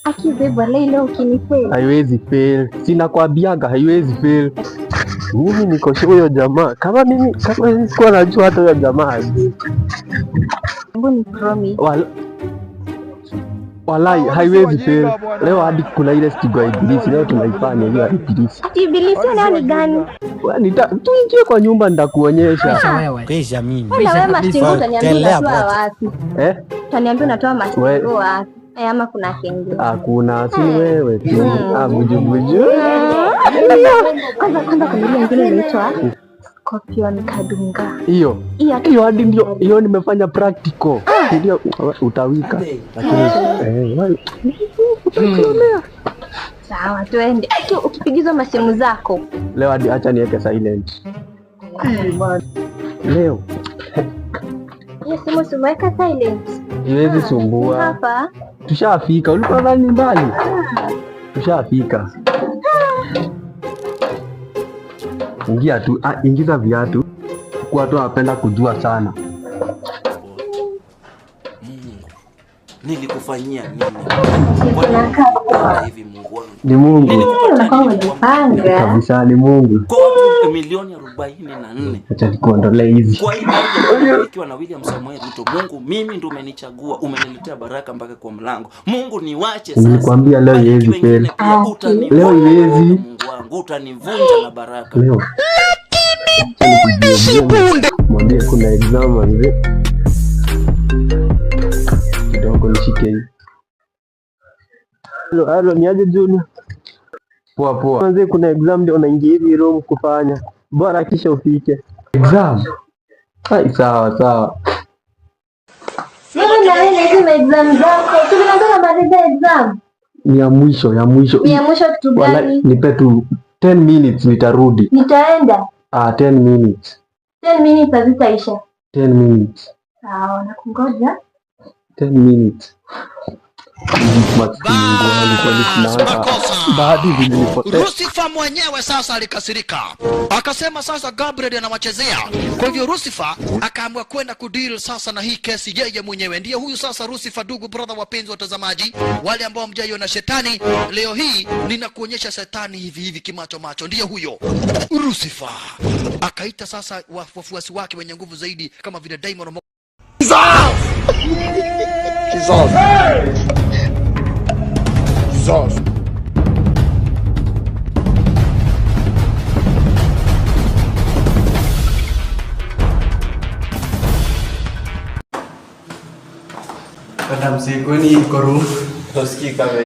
Akibeba leo ukinipea. Haiwezi fail. Sina kwambiaga haiwezi fail. Mimi niko sure huyo jamaa. Kama sikuwa najua hata huyo jamaa. Hebu ni promise. Walai haiwezi fail. Leo hadi kuna ile stigo ya ibilisi leo tunaifanya hiyo ibilisi. Ibilisi ni gani? Tuingie kwa nyumba nitakuonyesha. Kisha mimi. Wewe mastingo utaniambia unatoa wapi? Utaniambia unatoa mastingo wapi? Ama kuna kenge? Hakuna, si wewe tu. Buju. Kwanza kuna ile nyingine inaitwa Scorpion Kadunga. Hiyo hadi ndio hiyo nimefanya practical. Ndio utawika. Lakini sawa twende. Ukipigiza masimu zako. Leo hadi acha niweke silent. Leo. Hiyo simu simweka silent. Iwezi sumbua. Hapa. Tushafika. Ulikuwa ndani mbali. Tushafika. Ingia tu, ingiza viatu. Kwa watu wanapenda kujua sana. Nilikufanyia nini? Hivi Mungu wangu. Ni Mungu. Unajipanga. Kabisa ni Mungu. Kwa milioni 44. Acha nikuondolee hizi. Kwa hiyo ikiwa na William Samuel Ruto, Mungu mimi ndo umenichagua, umeniletea baraka mpaka kwa mlango. Mungu niwache sasa. Nilikwambia leo iwezi fail. Leo iwezi. Mungu wangu utanivunja na baraka. Leo. Mwambie kuna exam anze. Kidogo nishike hii. Hello, ni aje Junior? Poa. Manze kuna exam ndio unaingia hivi room kufanya. Bora kisha ufike. Exam. Sawa. Wewe na wewe exam zako. Tunaanza baada exam. Ni ya mwisho. Ni ya mwisho kitu gani? Nipe tu 10 minutes nitarudi. Nitaenda. 10 minutes. 10 minutes hazitaisha. 10 minutes. Sawa, nakungoja. 10 minutes. Lucifer mwenyewe sasa alikasirika, akasema sasa Gabriel anawachezea. Kwa hivyo Lucifer akaamua kwenda kudeal sasa na hii kesi yeye mwenyewe. Ndiye huyu sasa Lucifer. Ndugu brother, wapenzi watazamaji, wale ambao mjaiona shetani, leo hii ninakuonyesha shetani hivi kimacho macho. Ndiye huyo Lucifer. Akaita sasa wafuasi wake wenye nguvu zaidi kama vile Diamond. Jesus. Kadam sikoni iko room. Toski kama